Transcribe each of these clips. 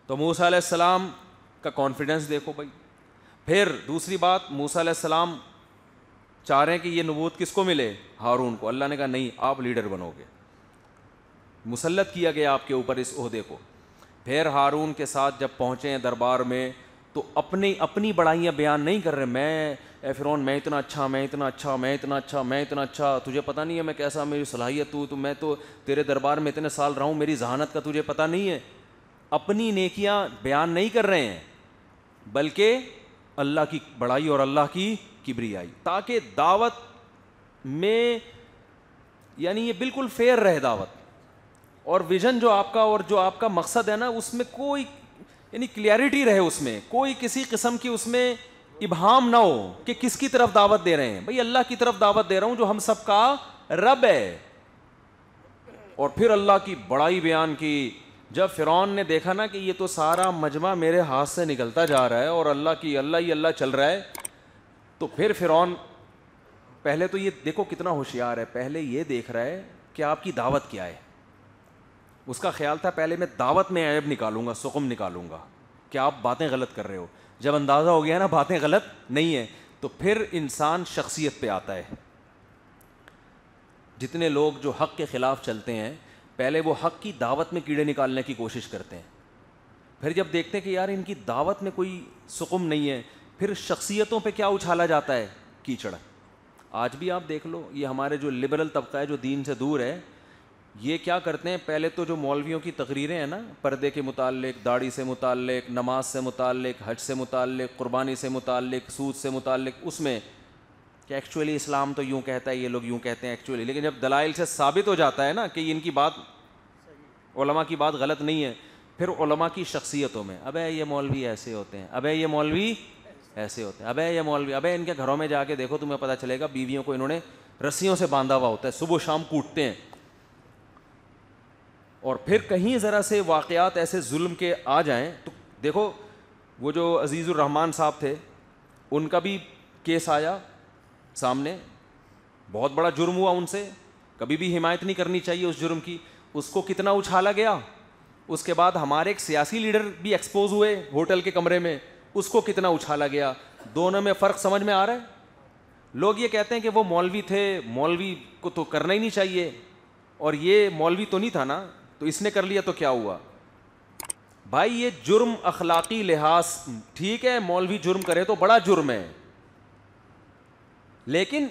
تو موسیٰ علیہ السلام کا کانفیڈنس دیکھو بھائی. پھر دوسری بات, موسیٰ علیہ السلام چاہ رہے ہیں کہ یہ نبوت کس کو ملے, ہارون کو. اللہ نے کہا نہیں, آپ لیڈر بنو گے, مسلط کیا گیا آپ کے اوپر اس عہدے کو. پھر ہارون کے ساتھ جب پہنچے ہیں دربار میں تو اپنی بڑائیاں بیان نہیں کر رہے. میں اے فرعون میں اتنا اچھا, میں اتنا اچھا, میں اتنا اچھا, میں اتنا اچھا, تجھے پتہ نہیں ہے میں کیسا, میری صلاحیت تو میں تو تیرے دربار میں اتنے سال رہا ہوں, میری ذہانت کا تجھے پتہ نہیں ہے. اپنی نیکیاں بیان نہیں کر رہے ہیں بلکہ اللہ کی بڑائی اور اللہ کی کبریائی, تاکہ دعوت میں یعنی یہ بالکل فیئر رہے دعوت, اور ویژن جو آپ کا اور جو آپ کا مقصد ہے نا اس میں کوئی یعنی کلیئرٹی رہے, اس میں کوئی کسی قسم کی اس میں ابہام نہ ہو کہ کس کی طرف دعوت دے رہے ہیں. بھئی اللہ کی طرف دعوت دے رہا ہوں جو ہم سب کا رب ہے. اور پھر اللہ کی بڑائی بیان کی. جب فرعون نے دیکھا نا کہ یہ تو سارا مجمع میرے ہاتھ سے نکلتا جا رہا ہے اور اللہ ہی اللہ چل رہا ہے, تو پھر فرعون پہلے تو یہ دیکھو کتنا ہوشیار ہے, پہلے یہ دیکھ رہا ہے کہ آپ کی دعوت کیا ہے. اس کا خیال تھا پہلے میں دعوت میں عیب نکالوں گا, سقم نکالوں گا کہ آپ باتیں غلط کر رہے ہو. جب اندازہ ہو گیا نا باتیں غلط نہیں ہیں, تو پھر انسان شخصیت پہ آتا ہے. جتنے لوگ جو حق کے خلاف چلتے ہیں پہلے وہ حق کی دعوت میں کیڑے نکالنے کی کوشش کرتے ہیں, پھر جب دیکھتے ہیں کہ یار ان کی دعوت میں کوئی سقم نہیں ہے, پھر شخصیتوں پہ کیا اچھالا جاتا ہے, کیچڑ. آج بھی آپ دیکھ لو یہ ہمارے جو لبرل طبقہ ہے جو دین سے دور ہے, یہ کیا کرتے ہیں, پہلے تو جو مولویوں کی تقریریں ہیں نا پردے کے متعلق, داڑھی سے متعلق, نماز سے متعلق, حج سے متعلق, قربانی سے متعلق, سود سے متعلق, اس میں کہ ایکچولی اسلام تو یوں کہتا ہے, یہ لوگ یوں کہتے ہیں ایکچولی, لیکن جب دلائل سے ثابت ہو جاتا ہے نا کہ ان کی بات علماء کی بات غلط نہیں ہے, پھر علماء کی شخصیتوں میں ابے یہ مولوی ایسے ہوتے ہیں, ابے یہ مولوی ایسے ہوتے ہیں, ابے یہ مولوی, ابے ان کے گھروں میں جا کے دیکھو تمہیں پتہ چلے گا بیویوں کو انہوں نے رسیوں سے باندھا ہوا ہوتا ہے, صبح شام کوٹتے ہیں. اور پھر کہیں ذرا سے واقعات ایسے ظلم کے آ جائیں تو دیکھو وہ جو عزیز الرحمان صاحب تھے ان کا بھی کیس آیا سامنے, بہت بڑا جرم ہوا ان سے, کبھی بھی حمایت نہیں کرنی چاہیے اس جرم کی, اس کو کتنا اچھالا گیا. اس کے بعد ہمارے ایک سیاسی لیڈر بھی ایکسپوز ہوئے ہوٹل کے کمرے میں, اس کو کتنا اچھالا گیا. دونوں میں فرق سمجھ میں آ رہا ہے. لوگ یہ کہتے ہیں کہ وہ مولوی تھے, مولوی کو تو کرنا ہی نہیں چاہیے, اور یہ مولوی تو نہیں تھا نا تو اس نے کر لیا تو کیا ہوا. بھائی یہ جرم اخلاقی لحاظ ٹھیک ہے, مولوی جرم کرے تو بڑا جرم ہے, لیکن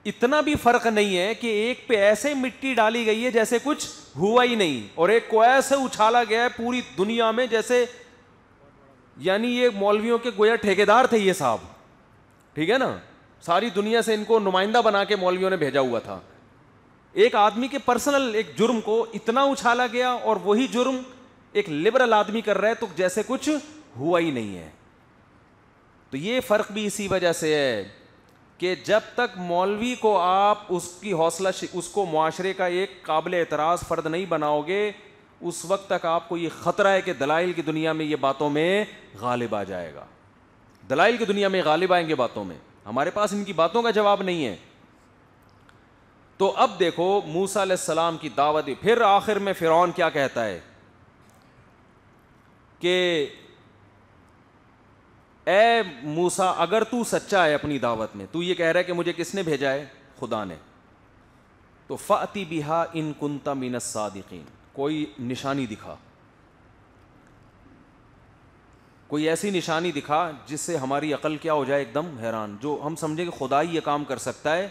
اتنا بھی فرق نہیں ہے کہ ایک پہ ایسے مٹی ڈالی گئی ہے جیسے کچھ ہوا ہی نہیں, اور ایک کو ایسے اچھالا گیا ہے پوری دنیا میں جیسے یعنی یہ مولویوں کے گویا ٹھیکیدار تھے یہ صاحب, ٹھیک ہے نا, ساری دنیا سے ان کو نمائندہ بنا کے مولویوں نے بھیجا ہوا تھا. ایک آدمی کے پرسنل ایک جرم کو اتنا اچھالا گیا, اور وہی جرم ایک لبرل آدمی کر رہا ہے تو جیسے کچھ ہوا ہی نہیں ہے. تو یہ فرق بھی اسی وجہ سے ہے کہ جب تک مولوی کو آپ اس کی حوصلہ اس کو معاشرے کا ایک قابل اعتراض فرد نہیں بناؤ گے, اس وقت تک آپ کو یہ خطرہ ہے کہ دلائل کی دنیا میں یہ باتوں میں غالب آ جائے گا. دلائل کی دنیا میں غالب آئیں گے باتوں میں, ہمارے پاس ان کی باتوں کا جواب نہیں ہے. تو اب دیکھو موسیٰ علیہ السلام کی دعوت, پھر آخر میں فرعون کیا کہتا ہے کہ اے موسیٰ اگر تو سچا ہے اپنی دعوت میں, تو یہ کہہ رہا ہے کہ مجھے کس نے بھیجا ہے, خدا نے, تو فأتی بہا ان کنت من الصادقین, کوئی نشانی دکھا, کوئی ایسی نشانی دکھا جس سے ہماری عقل کیا ہو جائے ایک دم حیران, جو ہم سمجھے کہ خدا ہی یہ کام کر سکتا ہے,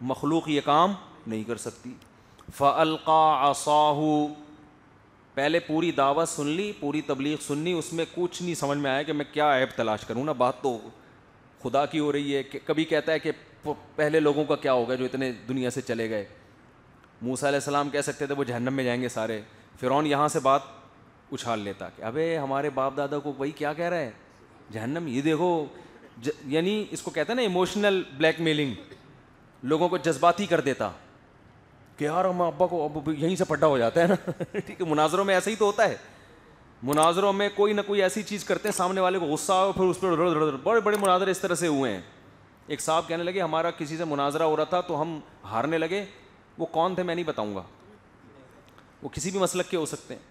مخلوق یہ کام نہیں کر سکتی. فَأَلْقَى عَصَاهُ, پہلے پوری دعوت سن لی, پوری تبلیغ سننی, اس میں کچھ نہیں سمجھ میں آیا کہ میں کیا عیب تلاش کروں نا, بات تو خدا کی ہو رہی ہے. کہ کبھی کہتا ہے کہ پہلے لوگوں کا کیا ہوگا جو اتنے دنیا سے چلے گئے. موسیٰ علیہ السلام کہہ سکتے تھے وہ جہنم میں جائیں گے سارے, فرعون یہاں سے بات اچھال لیتا کہ ابے ہمارے باپ دادا کو وہی کیا کہہ رہا ہے جہنم, یہ دیکھو یعنی اس کو کہتے ہیں نا ایموشنل بلیک میلنگ, لوگوں کو جذباتی کر دیتا کہ یار ہم ابا کو اب یہیں سے پٹا ہو جاتا ہے نا. ٹھیک ہے, مناظروں میں ایسا ہی تو ہوتا ہے, مناظروں میں کوئی نہ کوئی ایسی چیز کرتے ہیں سامنے والے کو غصہ ہو, پھر اس پہ بڑے بڑے مناظرے اس طرح سے ہوئے ہیں. ایک صاحب کہنے لگے ہمارا کسی سے مناظرہ ہو رہا تھا تو ہم ہارنے لگے, وہ کون تھے میں نہیں بتاؤں گا, وہ کسی بھی مسلک کے ہو سکتے ہیں.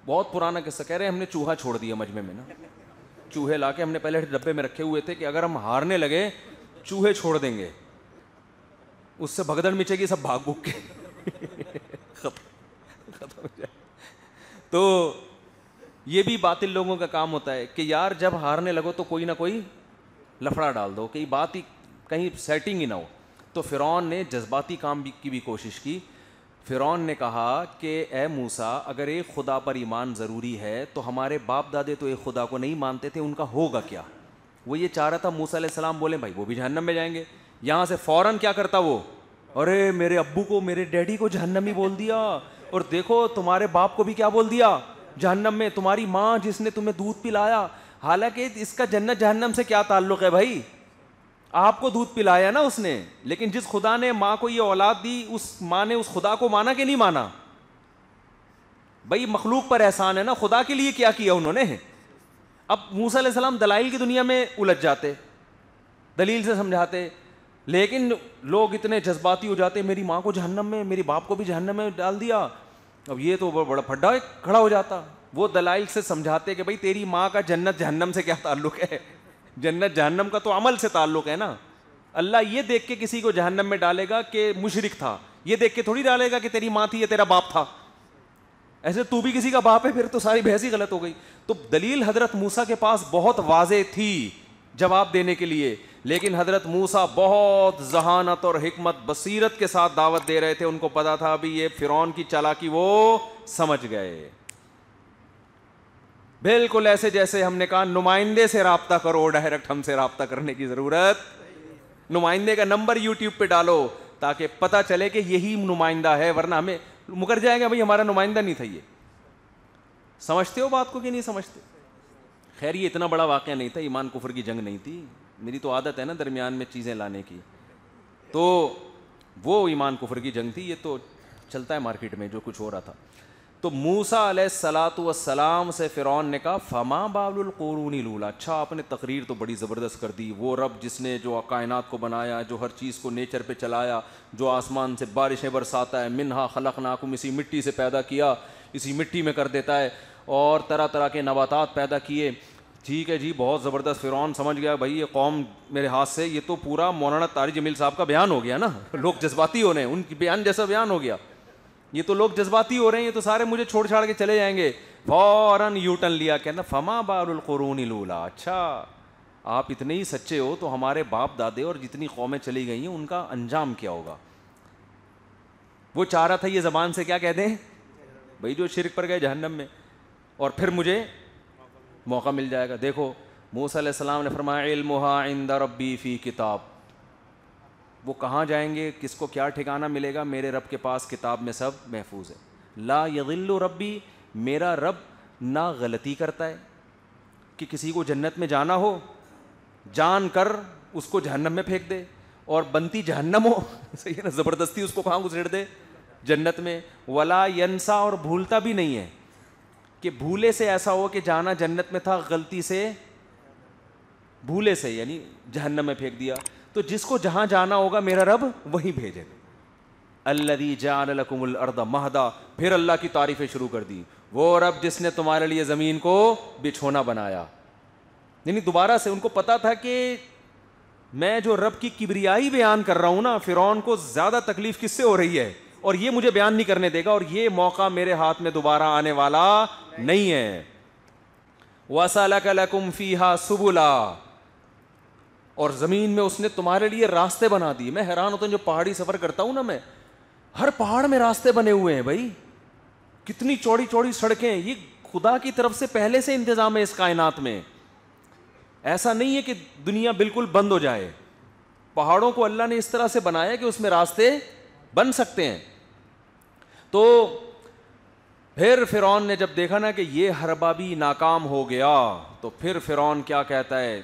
بہت پرانا قصہ کہہ رہے ہیں, ہم نے چوہا چھوڑ دیا مجمع میں نا, چوہے لا کے ہم نے پہلے ڈبے میں رکھے ہوئے تھے کہ اگر ہم ہارنے لگے چوہے چھوڑ دیں گے, اس سے بھگدڑ مچے گی, سب بھاگ بھوگ کے ختم ہو جائے. تو یہ بھی باطل لوگوں کا کام ہوتا ہے کہ یار جب ہارنے لگو تو کوئی نہ کوئی لفڑا ڈال دو, کئی بات ہی کہیں سیٹنگ ہی نہ ہو. تو فرعون نے جذباتی کام کی بھی کوشش کی. فرعون نے کہا کہ اے موسیٰ, اگر ایک خدا پر ایمان ضروری ہے تو ہمارے باپ دادے تو ایک خدا کو نہیں مانتے تھے, ان کا ہوگا کیا؟ وہ یہ چاہ رہا تھا موسیٰ علیہ السلام بولے بھائی وہ بھی جہنم میں جائیں گے. یہاں سے فوراً کیا کرتا وہ, ارے میرے ابو کو, میرے ڈیڈی کو جہنمی بول دیا, اور دیکھو تمہارے باپ کو بھی کیا بول دیا, جہنم میں. تمہاری ماں جس نے تمہیں دودھ پلایا, حالانکہ اس کا جنت جہنم سے کیا تعلق ہے بھائی, آپ کو دودھ پلایا نا اس نے, لیکن جس خدا نے ماں کو یہ اولاد دی اس ماں نے اس خدا کو مانا کہ نہیں مانا؟ بھائی مخلوق پر احسان ہے نا, خدا کے لیے کیا کیا انہوں نے. اب موسیٰ علیہ السلام دلائل کی دنیا میں الجھ جاتے, دلیل سے سمجھاتے, لیکن لوگ اتنے جذباتی ہو جاتے, میری ماں کو جہنم میں, میری باپ کو بھی جہنم میں ڈال دیا. اب یہ تو بڑا پھڈا کھڑا ہو جاتا. وہ دلائل سے سمجھاتے کہ بھائی تیری ماں کا جنت جہنم سے کیا تعلق ہے, جنت جہنم کا تو عمل سے تعلق ہے نا. اللہ یہ دیکھ کے کسی کو جہنم میں ڈالے گا کہ مشرک تھا, یہ دیکھ کے تھوڑی ڈالے گا کہ تیری ماں تھی یا تیرا باپ تھا. ایسے تو بھی کسی کا باپ ہے, پھر تو ساری بحث ہی غلط ہو گئی. تو دلیل حضرت موسیٰ کے پاس بہت واضح تھی جواب دینے کے لیے, لیکن حضرت موسیٰ بہت ذہانت اور حکمت بصیرت کے ساتھ دعوت دے رہے تھے. ان کو پتا تھا ابھی یہ فرعون کی چالاکی وہ سمجھ گئے. بالکل ایسے جیسے ہم نے کہا نمائندے سے رابطہ کرو, ڈائریکٹ ہم سے رابطہ کرنے کی ضرورت, نمائندے کا نمبر یوٹیوب پہ ڈالو تاکہ پتہ چلے کہ یہی نمائندہ ہے, ورنہ ہمیں مکر جائے گا بھائی ہمارا نمائندہ نہیں تھا یہ. سمجھتے ہو بات کو کہ نہیں سمجھتے؟ خیر یہ اتنا بڑا واقعہ نہیں تھا, ایمان کفر کی جنگ نہیں تھی. میری تو عادت ہے نا درمیان میں چیزیں لانے کی, تو وہ ایمان کفر کی جنگ تھی. یہ تو چلتا ہے مارکیٹ میں جو کچھ ہو رہا تھا. تو موسیٰ علیہ الصلاۃ والسلام سے فرعون نے کہا فما بال القرون الاولی, اچھا آپ نے تقریر تو بڑی زبردست کر دی. وہ رب جس نے جو کائنات کو بنایا, جو ہر چیز کو نیچر پہ چلایا, جو آسمان سے بارشیں برساتا ہے, منہا خلقناکم, اسی مٹی سے پیدا کیا, اسی مٹی میں کر دیتا ہے, اور طرح طرح کے نباتات پیدا کیے. ٹھیک ہے جی, بہت زبردست. فرعون سمجھ گیا بھائی یہ قوم میرے ہاتھ سے, یہ تو پورا مولانا طارق جمیل صاحب کا بیان ہو گیا نا, لوگ جذباتی ہو رہے ہیں, ان کی بیان جیسا بیان ہو گیا, یہ تو لوگ جذباتی ہو رہے ہیں, یہ تو سارے مجھے چھوڑ چھاڑ کے چلے جائیں گے. فوراً یوٹن لیا, کہنا فما بال القرون الاولی, اچھا آپ اتنے ہی سچے ہو تو ہمارے باپ دادے اور جتنی قومیں چلی گئی ہیں ان کا انجام کیا ہوگا. وہ چاہ رہا تھا یہ زبان سے کیا کہہ دیں بھائی جو شرک پر گئے جہنم میں, اور پھر مجھے موقع مل جائے گا. دیکھو موسیٰ علیہ السلام نے فرمایا علمھا عند ربی فی کتاب, وہ کہاں جائیں گے, کس کو کیا ٹھکانہ ملے گا, میرے رب کے پاس کتاب میں سب محفوظ ہے. لا یضل ربی, میرا رب نہ غلطی کرتا ہے کہ کسی کو جنت میں جانا ہو جان کر اس کو جہنم میں پھینک دے, اور بنتی جہنم ہو صحیح ہے نا, زبردستی اس کو کہاں گھسیٹ دے جنت میں. ولا ینسا, اور بھولتا بھی نہیں ہے کہ بھولے سے ایسا ہو کہ جانا جنت میں تھا, غلطی سے بھولے سے یعنی جہنم میں پھینک دیا. تو جس کو جہاں جانا ہوگا میرا رب وہیں بھیجے گا. الذی جعل لکم الارض مہدا, پھر اللہ کی تعریفیں شروع کر دی. وہ رب جس نے تمہارے لیے زمین کو بچھونا بنایا. یعنی دوبارہ سے ان کو پتا تھا کہ میں جو رب کی کبریائی بیان کر رہا ہوں نا, فرعون کو زیادہ تکلیف کس سے ہو رہی ہے, اور یہ مجھے بیان نہیں کرنے دے گا, اور یہ موقع میرے ہاتھ میں دوبارہ آنے والا نہیں ہے. وَسَلَكَ لَكُمْ فِيهَا سُبُلًا, اور زمین میں اس نے تمہارے لیے راستے بنا دیے. میں حیران ہوتا ہوں جو پہاڑی سفر کرتا ہوں نا, میں ہر پہاڑ میں راستے بنے ہوئے ہیں بھائی, کتنی چوڑی چوڑی سڑکیں. یہ خدا کی طرف سے پہلے سے انتظام ہے اس کائنات میں. ایسا نہیں ہے کہ دنیا بالکل بند ہو جائے, پہاڑوں کو اللہ نے اس طرح سے بنایا کہ اس میں راستے بن سکتے ہیں. تو پھر فرعون نے جب دیکھا نا کہ یہ حربہ بھی ناکام ہو گیا, تو پھر فرعون کیا کہتا ہے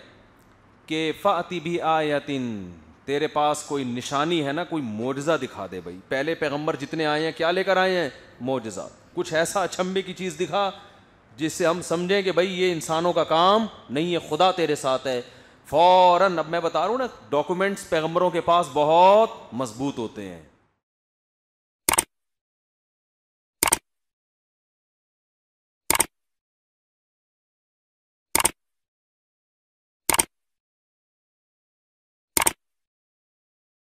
کہ فَأْتِ بِآیَةٍ, تیرے پاس کوئی نشانی ہے نا, کوئی معجزہ دکھا دے بھائی. پہلے پیغمبر جتنے آئے ہیں کیا لے کر آئے ہیں, معجزہ. کچھ ایسا اچھمبے کی چیز دکھا جس سے ہم سمجھیں کہ بھائی یہ انسانوں کا کام نہیں ہے, خدا تیرے ساتھ ہے. فوراً, اب میں بتا رہا ہوں نا, ڈاکومنٹس پیغمبروں کے پاس بہت مضبوط ہوتے ہیں.